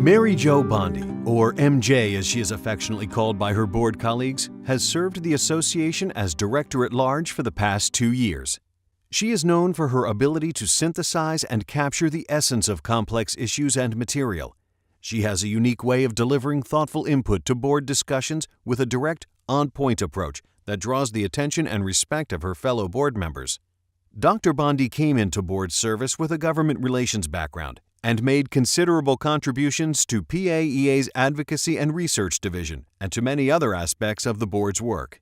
Mary Jo Bondi, or MJ as she is affectionately called by her board colleagues, has served the association as Director-at-Large for the past 2 years. She is known for her ability to synthesize and capture the essence of complex issues and material. She has a unique way of delivering thoughtful input to board discussions with a direct, on-point approach that draws the attention and respect of her fellow board members. Dr. Bondi came into board service with a government relations background and made considerable contributions to PAEA's Advocacy and Research Division and to many other aspects of the board's work.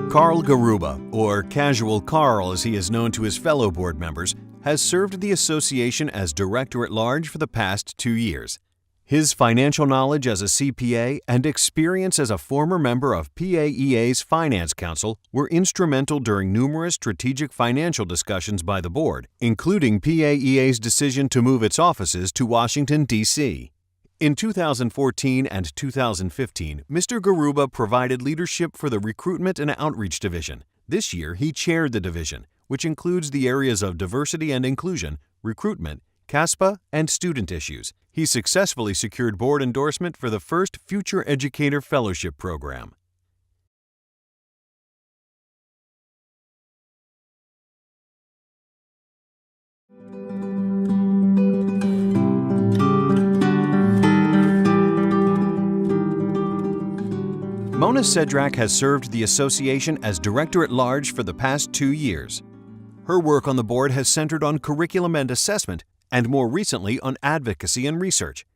Carl Guba, or Casual Carl as he is known to his fellow board members, has served the association as Director-at-Large for the past 2 years. His financial knowledge as a CPA and experience as a former member of PAEA's Finance Council were instrumental during numerous strategic financial discussions by the board, including PAEA's decision to move its offices to Washington, D.C. In 2014 and 2015, Mr. Guba provided leadership for the Recruitment and Outreach Division. This year, he chaired the division, which includes the areas of diversity and inclusion, recruitment, CASPA, and student issues. He successfully secured board endorsement for the first Future Educator Fellowship Program. Mona Sedrak has served the association as Director-at-Large for the past 2 years. Her work on the board has centered on curriculum and assessment, and more recently on advocacy and research.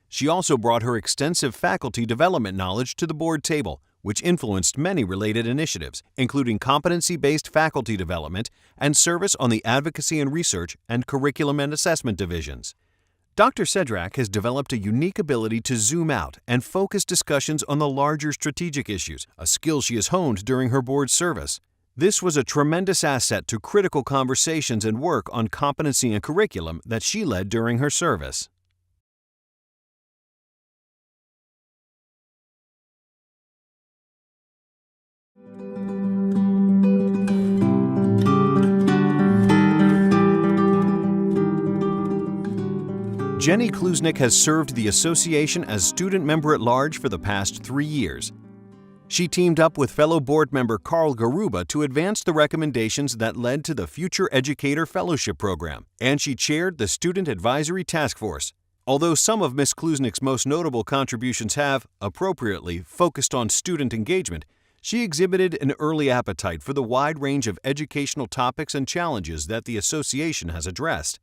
She also brought her extensive faculty development knowledge to the board table, which influenced many related initiatives, including competency-based faculty development and service on the advocacy and research and curriculum and assessment divisions. Dr. Sedrak has developed a unique ability to zoom out and focus discussions on the larger strategic issues, a skill she has honed during her board service. This was a tremendous asset to critical conversations and work on competency and curriculum that she led during her service. Jenny Klusnick has served the association as Student Member-at-Large for the past 3 years. She teamed up with fellow board member Carl Guba to advance the recommendations that led to the Future Educator Fellowship Program, and she chaired the Student Advisory Task Force. Although some of Ms. Klusnick's most notable contributions have, appropriately, focused on student engagement, she exhibited an early appetite for the wide range of educational topics and challenges that the association has addressed.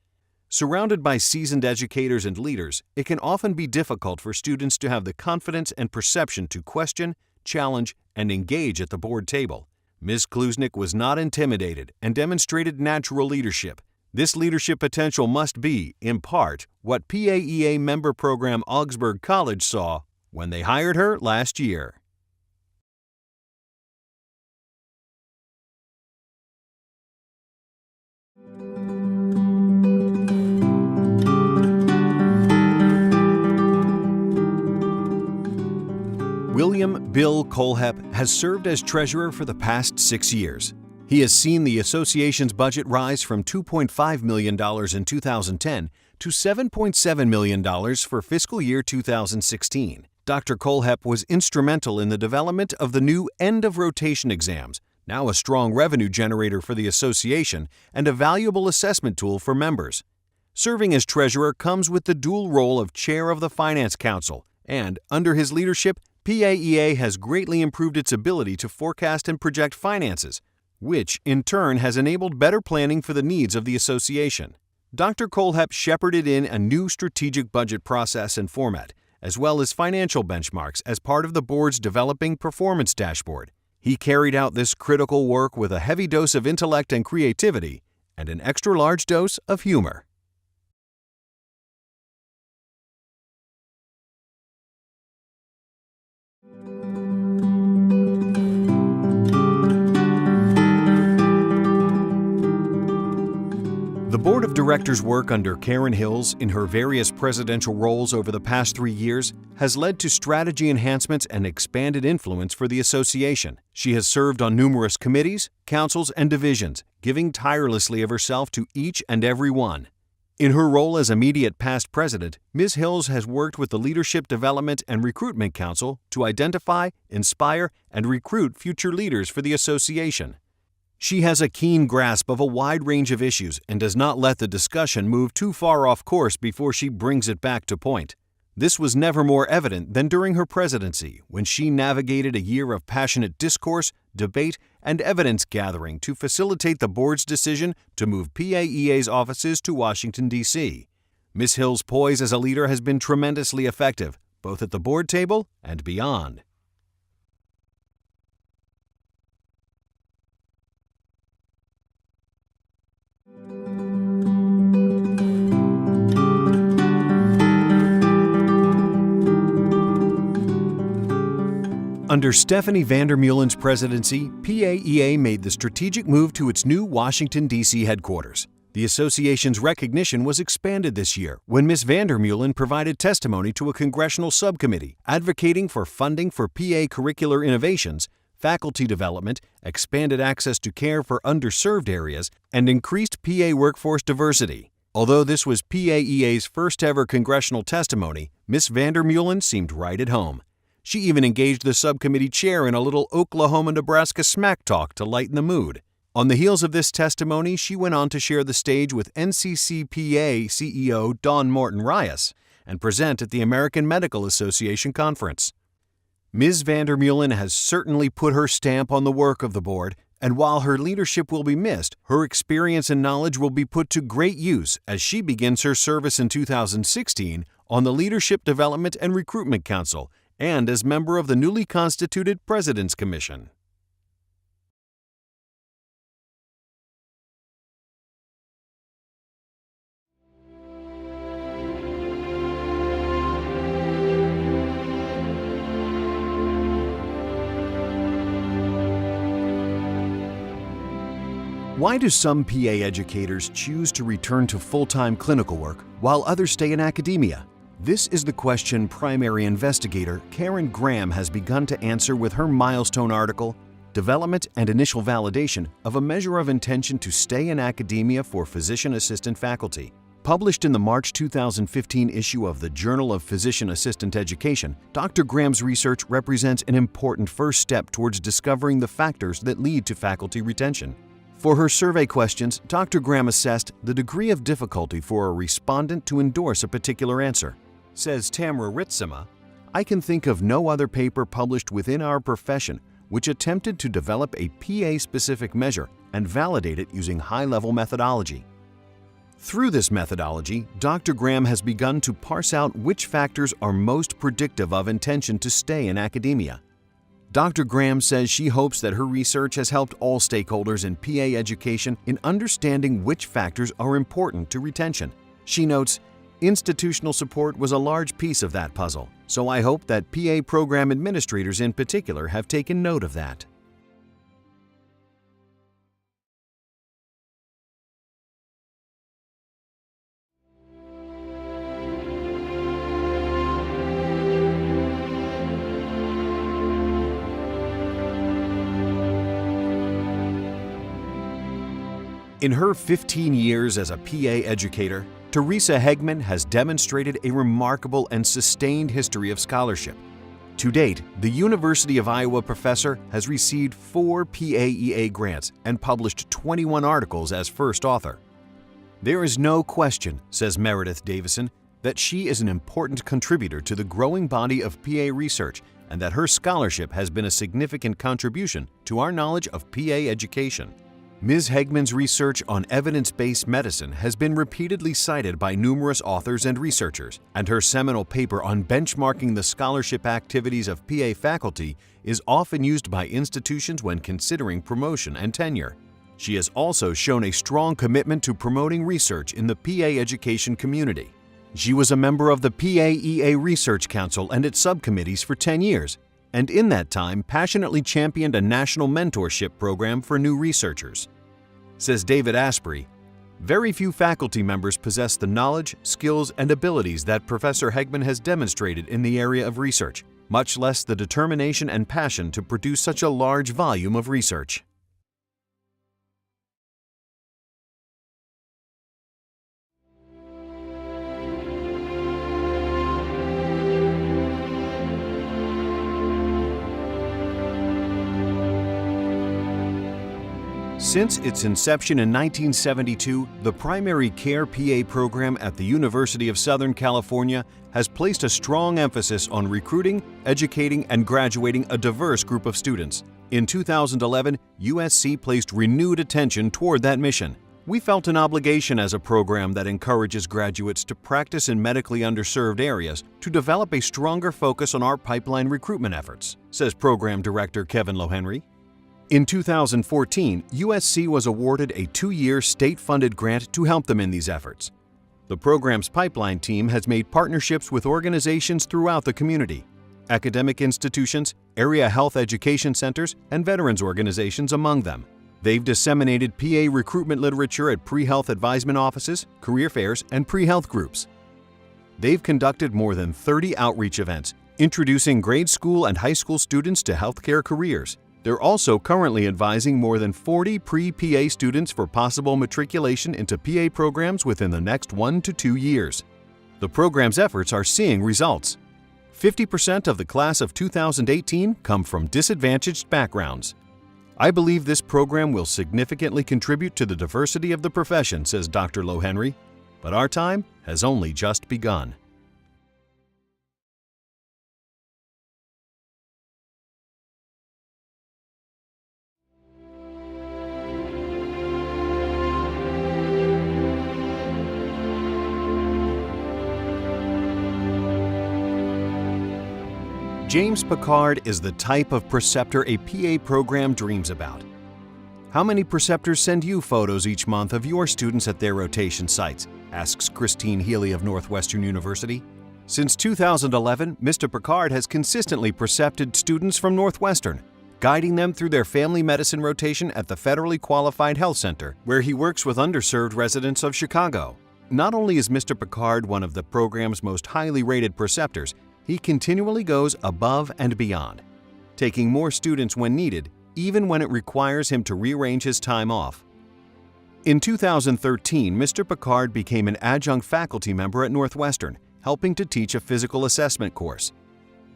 Surrounded by seasoned educators and leaders, it can often be difficult for students to have the confidence and perception to question, challenge, and engage at the board table. Ms. Klusnick was not intimidated and demonstrated natural leadership. This leadership potential must be, in part, what PAEA member program Augsburg College saw when they hired her last year. William Bill Kohlhepp has served as treasurer for the past 6 years. He has seen the association's budget rise from $2.5 million in 2010 to $7.7 million for fiscal year 2016. Dr. Kohlhepp was instrumental in the development of the new end-of-rotation exams, now a strong revenue generator for the association and a valuable assessment tool for members. Serving as treasurer comes with the dual role of chair of the Finance Council, and, under his leadership, PAEA has greatly improved its ability to forecast and project finances, which, in turn, has enabled better planning for the needs of the association. Dr. Kohlhepp shepherded in a new strategic budget process and format, as well as financial benchmarks as part of the board's developing performance dashboard. He carried out this critical work with a heavy dose of intellect and creativity, and an extra-large dose of humor. The board of directors' work under Karen Hills in her various presidential roles over the past 3 years has led to strategy enhancements and expanded influence for the association. She has served on numerous committees, councils, and divisions, giving tirelessly of herself to each and every one. In her role as immediate past president, Ms. Hills has worked with the Leadership Development and Recruitment Council to identify, inspire, and recruit future leaders for the association. She has a keen grasp of a wide range of issues and does not let the discussion move too far off course before she brings it back to point. This was never more evident than during her presidency, when she navigated a year of passionate discourse, debate, and evidence gathering to facilitate the board's decision to move PAEA's offices to Washington, D.C. Ms. Hill's poise as a leader has been tremendously effective, both at the board table and beyond. Under Stephanie Vandermeulen's presidency, PAEA made the strategic move to its new Washington, D.C. headquarters. The association's recognition was expanded this year when Ms. Vandermeulen provided testimony to a congressional subcommittee advocating for funding for PA curricular innovations, faculty development, expanded access to care for underserved areas, and increased PA workforce diversity. Although this was PAEA's first ever congressional testimony, Ms. Vandermeulen seemed right at home. She even engaged the subcommittee chair in a little Oklahoma-Nebraska smack talk to lighten the mood. On the heels of this testimony, she went on to share the stage with NCCPA CEO Dawn Morton-Reyes and present at the American Medical Association conference. Ms. Vandermeulen has certainly put her stamp on the work of the board, and while her leadership will be missed, her experience and knowledge will be put to great use as she begins her service in 2016 on the Leadership Development and Recruitment Council and as member of the newly constituted President's Commission. Why do some PA educators choose to return to full-time clinical work while others stay in academia? This is the question primary investigator Karen Graham has begun to answer with her milestone article, Development and Initial Validation of a Measure of Intention to Stay in Academia for Physician Assistant Faculty. Published in the March 2015 issue of the Journal of Physician Assistant Education, Dr. Graham's research represents an important first step towards discovering the factors that lead to faculty retention. For her survey questions, Dr. Graham assessed the degree of difficulty for a respondent to endorse a particular answer. Says Tamara Ritsema, "I can think of no other paper published within our profession which attempted to develop a PA-specific measure and validate it using high-level methodology." Through this methodology, Dr. Graham has begun to parse out which factors are most predictive of intention to stay in academia. Dr. Graham says she hopes that her research has helped all stakeholders in PA education in understanding which factors are important to retention. She notes, "Institutional support was a large piece of that puzzle, so I hope that PA program administrators in particular have taken note of that." In her 15 years as a PA educator, Teresa Hegman has demonstrated a remarkable and sustained history of scholarship. To date, the University of Iowa professor has received 4 PAEA grants and published 21 articles as first author. "There is no question," says Meredith Davison, "that she is an important contributor to the growing body of PA research and that her scholarship has been a significant contribution to our knowledge of PA education." Ms. Hegman's research on evidence-based medicine has been repeatedly cited by numerous authors and researchers, and her seminal paper on benchmarking the scholarship activities of PA faculty is often used by institutions when considering promotion and tenure. She has also shown a strong commitment to promoting research in the PA education community. She was a member of the PAEA Research Council and its subcommittees for 10 years, and in that time passionately championed a national mentorship program for new researchers. Says David Asprey, Very few faculty members possess the knowledge, skills, and abilities that Professor Hegman has demonstrated in the area of research, much less the determination and passion to produce such a large volume of research. Since its inception in 1972, the Primary Care PA program at the University of Southern California has placed a strong emphasis on recruiting, educating, and graduating a diverse group of students. In 2011, USC placed renewed attention toward that mission. We felt an obligation as a program that encourages graduates to practice in medically underserved areas to develop a stronger focus on our pipeline recruitment efforts, says Program Director Kevin Lohenry. In 2014, USC was awarded a 2-year state-funded grant to help them in these efforts. The program's pipeline team has made partnerships with organizations throughout the community, academic institutions, area health education centers, and veterans organizations among them. They've disseminated PA recruitment literature at pre-health advisement offices, career fairs, and pre-health groups. They've conducted more than 30 outreach events, introducing grade school and high school students to healthcare careers. They're also currently advising more than 40 pre-PA students for possible matriculation into PA programs within the next 1 to 2 years. The program's efforts are seeing results. 50% of the class of 2018 come from disadvantaged backgrounds. I believe this program will significantly contribute to the diversity of the profession, says Dr. Lohenry, but our time has only just begun. James Picard is the type of preceptor a PA program dreams about. How many preceptors send you photos each month of your students at their rotation sites? Asks Christine Healy of Northwestern University. Since 2011, Mr. Picard has consistently precepted students from Northwestern, guiding them through their family medicine rotation at the Federally Qualified Health Center, where he works with underserved residents of Chicago. Not only is Mr. Picard one of the program's most highly rated preceptors, he continually goes above and beyond, taking more students when needed, even when it requires him to rearrange his time off. In 2013, Mr. Picard became an adjunct faculty member at Northwestern, helping to teach a physical assessment course.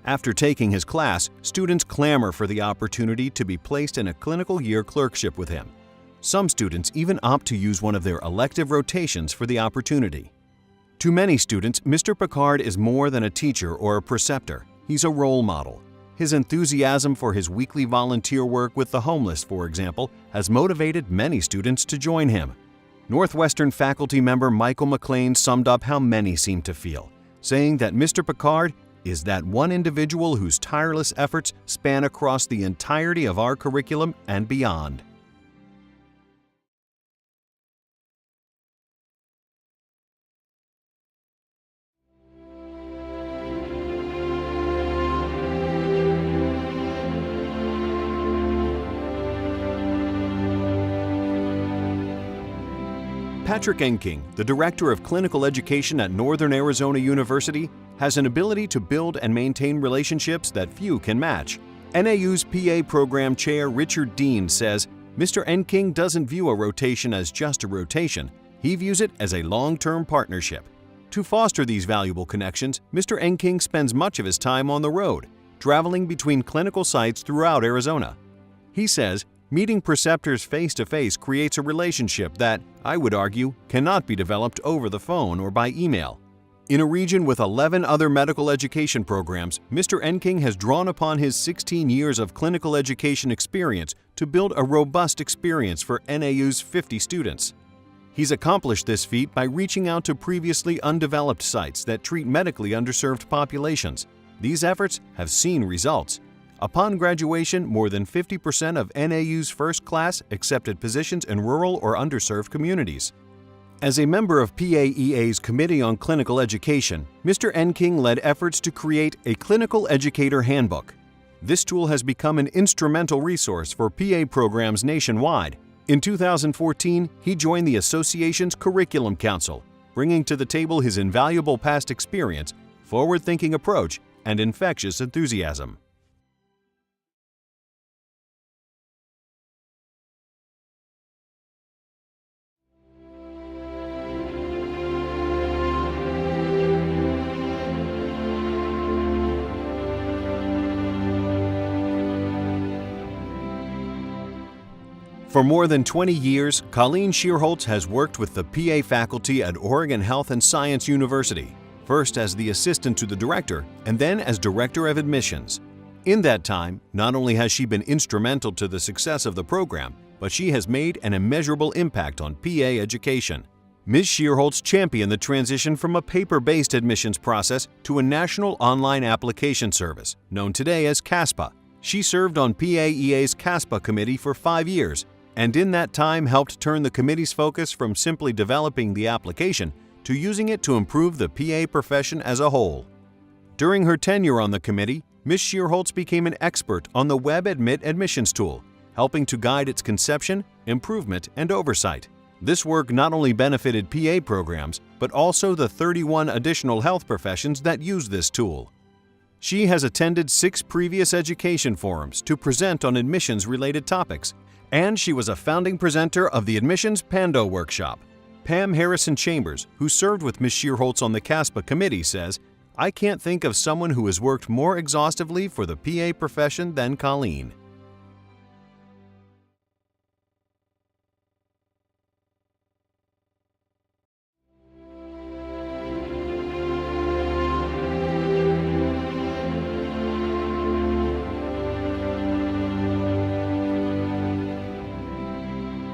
After taking his class, students clamor for the opportunity to be placed in a clinical year clerkship with him. Some students even opt to use one of their elective rotations for the opportunity. To many students, Mr. Picard is more than a teacher or a preceptor. He's a role model. His enthusiasm for his weekly volunteer work with the homeless, for example, has motivated many students to join him. Northwestern faculty member Michael McLean summed up how many seem to feel, saying that Mr. Picard is that one individual whose tireless efforts span across the entirety of our curriculum and beyond. Patrick Enking, the Director of Clinical Education at Northern Arizona University, has an ability to build and maintain relationships that few can match. NAU's PA Program Chair Richard Dean says, Mr. Enking doesn't view a rotation as just a rotation. He views it as a long-term partnership. To foster these valuable connections, Mr. Enking spends much of his time on the road, traveling between clinical sites throughout Arizona. He says, meeting preceptors face-to-face creates a relationship that, I would argue, cannot be developed over the phone or by email. In a region with 11 other medical education programs, Mr. Enking has drawn upon his 16 years of clinical education experience to build a robust experience for NAU's 50 students. He's accomplished this feat by reaching out to previously undeveloped sites that treat medically underserved populations. These efforts have seen results. Upon graduation, more than 50% of NAU's first class accepted positions in rural or underserved communities. As a member of PAEA's Committee on Clinical Education, Mr. Enking led efforts to create a Clinical Educator Handbook. This tool has become an instrumental resource for PA programs nationwide. In 2014, he joined the association's Curriculum Council, bringing to the table his invaluable past experience, forward-thinking approach, and infectious enthusiasm. For more than 20 years, Colleen Schierholtz has worked with the PA faculty at Oregon Health and Science University, first as the assistant to the director and then as director of admissions. In that time, not only has she been instrumental to the success of the program, but she has made an immeasurable impact on PA education. Ms. Schierholtz championed the transition from a paper-based admissions process to a national online application service, known today as CASPA. She served on PAEA's CASPA committee for 5 years, and in that time helped turn the committee's focus from simply developing the application to using it to improve the PA profession as a whole. During her tenure on the committee, Ms. Schierholtz became an expert on the WebAdmit admissions tool, helping to guide its conception, improvement, and oversight. This work not only benefited PA programs, but also the 31 additional health professions that use this tool. She has attended 6 previous education forums to present on admissions-related topics, and she was a founding presenter of the Admissions Pando Workshop. Pam Harrison Chambers, who served with Ms. Schierholtz on the CASPA committee, says, "I can't think of someone who has worked more exhaustively for the PA profession than Colleen."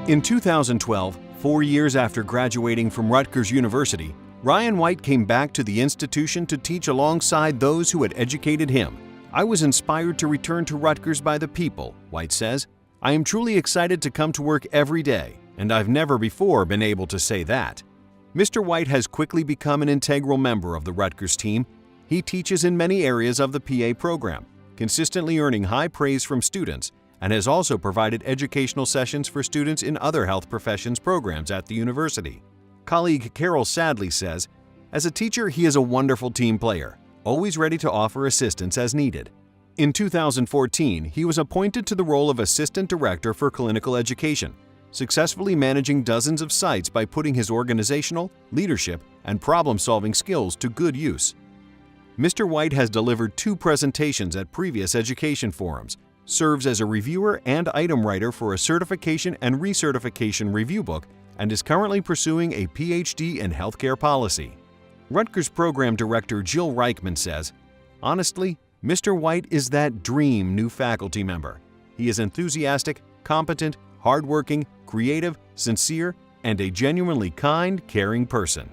In 2012, 4 years after graduating from Rutgers University, Ryan White came back to the institution to teach alongside those who had educated him. "I was inspired to return to Rutgers by the people," White says. "I am truly excited to come to work every day, and I've never before been able to say that." Mr. White has quickly become an integral member of the Rutgers team. He teaches in many areas of the PA program, consistently earning high praise from students, and has also provided educational sessions for students in other health professions programs at the university. Colleague Carol Sadley says, "As a teacher, he is a wonderful team player, always ready to offer assistance as needed." In 2014, he was appointed to the role of Assistant Director for Clinical Education, successfully managing dozens of sites by putting his organizational, leadership, and problem-solving skills to good use. Mr. White has delivered 2 presentations at previous education forums, serves as a reviewer and item writer for a certification and recertification review book, and is currently pursuing a PhD in healthcare policy. Rutgers Program Director Jill Reichman says, "Honestly, Mr. White is that dream new faculty member. He is enthusiastic, competent, hardworking, creative, sincere, and a genuinely kind, caring person."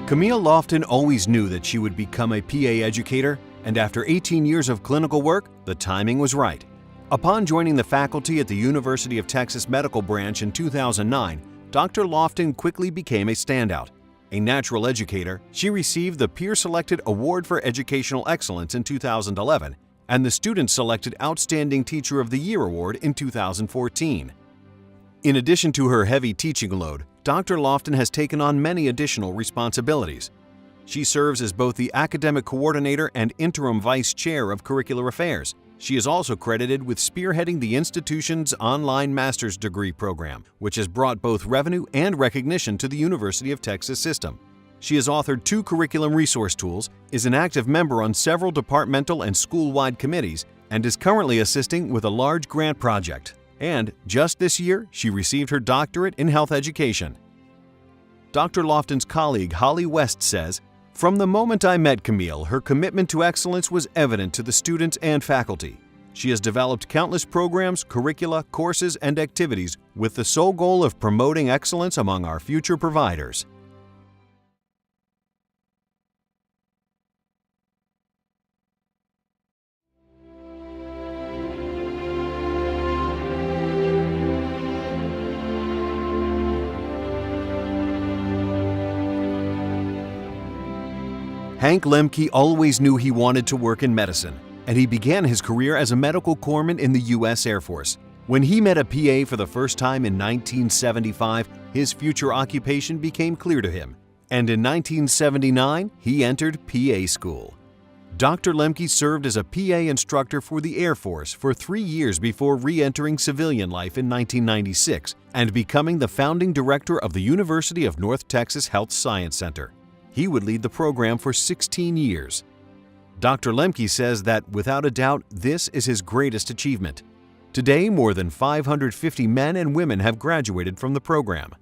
Camille Lofton always knew that she would become a PA educator, and after 18 years of clinical work, the timing was right. Upon joining the faculty at the University of Texas Medical Branch in 2009, Dr. Lofton quickly became a standout. A natural educator, she received the peer-selected Award for Educational Excellence in 2011 and the Student-Selected Outstanding Teacher of the Year Award in 2014. In addition to her heavy teaching load, Dr. Lofton has taken on many additional responsibilities. She serves as both the academic coordinator and interim vice chair of curricular affairs. She is also credited with spearheading the institution's online master's degree program, which has brought both revenue and recognition to the University of Texas system. She has authored 2 curriculum resource tools, is an active member on several departmental and school-wide committees, and is currently assisting with a large grant project. And just this year, she received her doctorate in health education. Dr. Lofton's colleague Holly West says, "From the moment I met Camille, her commitment to excellence was evident to the students and faculty. She has developed countless programs, curricula, courses, and activities with the sole goal of promoting excellence among our future providers." Hank Lemke always knew he wanted to work in medicine, and he began his career as a medical corpsman in the U.S. Air Force. When he met a PA for the first time in 1975, his future occupation became clear to him, and in 1979, he entered PA school. Dr. Lemke served as a PA instructor for the Air Force for 3 years before re-entering civilian life in 1996 and becoming the founding director of the University of North Texas Health Science Center. He would lead the program for 16 years. Dr. Lemke says that, without a doubt, this is his greatest achievement. Today, more than 550 men and women have graduated from the program.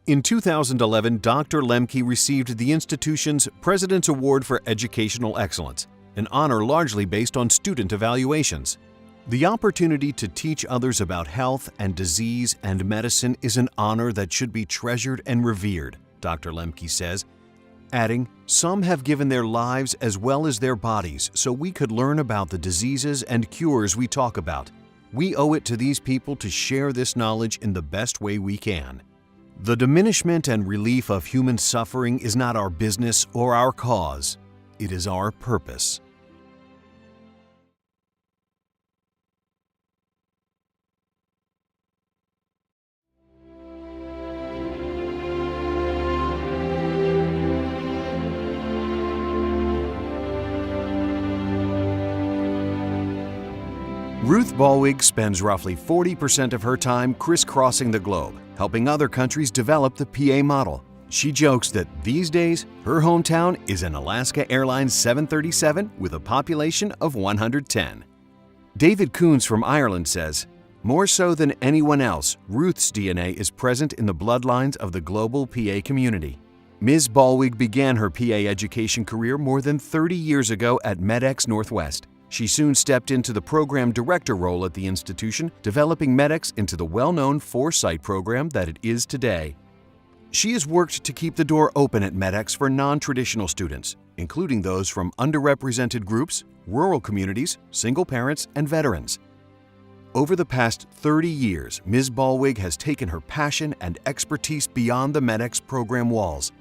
In 2011, Dr. Lemke received the institution's President's Award for Educational Excellence, an honor largely based on student evaluations. The opportunity to teach others about health and disease and medicine is an honor that should be treasured and revered, Dr. Lemke says, adding, "Some have given their lives as well as their bodies so we could learn about the diseases and cures we talk about. We owe it to these people to share this knowledge in the best way we can. The diminishment and relief of human suffering is not our business or our cause. It is our purpose." Ruth Ballwig spends roughly 40% of her time crisscrossing the globe, helping other countries develop the PA model. She jokes that these days, her hometown is an Alaska Airlines 737 with a population of 110. David Coons from Ireland says, "More so than anyone else, Ruth's DNA is present in the bloodlines of the global PA community." Ms. Ballwig began her PA education career more than 30 years ago at MEDEX Northwest. She soon stepped into the program director role at the institution, developing MEDEX into the well-known 4-site program that it is today. She has worked to keep the door open at MEDEX for non-traditional students, including those from underrepresented groups, rural communities, single parents, and veterans. Over the past 30 years, Ms. Ballwig has taken her passion and expertise beyond the MEDEX program walls.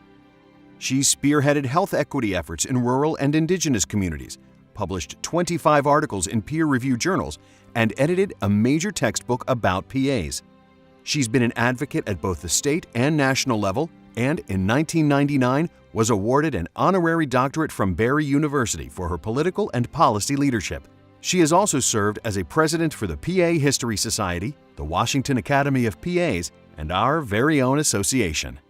She's spearheaded health equity efforts in rural and indigenous communities, published 25 articles in peer-reviewed journals, and edited a major textbook about PAs. She's been an advocate at both the state and national level, and in 1999 was awarded an honorary doctorate from Barry University for her political and policy leadership. She has also served as a president for the PA History Society, the Washington Academy of PAs, and our very own association.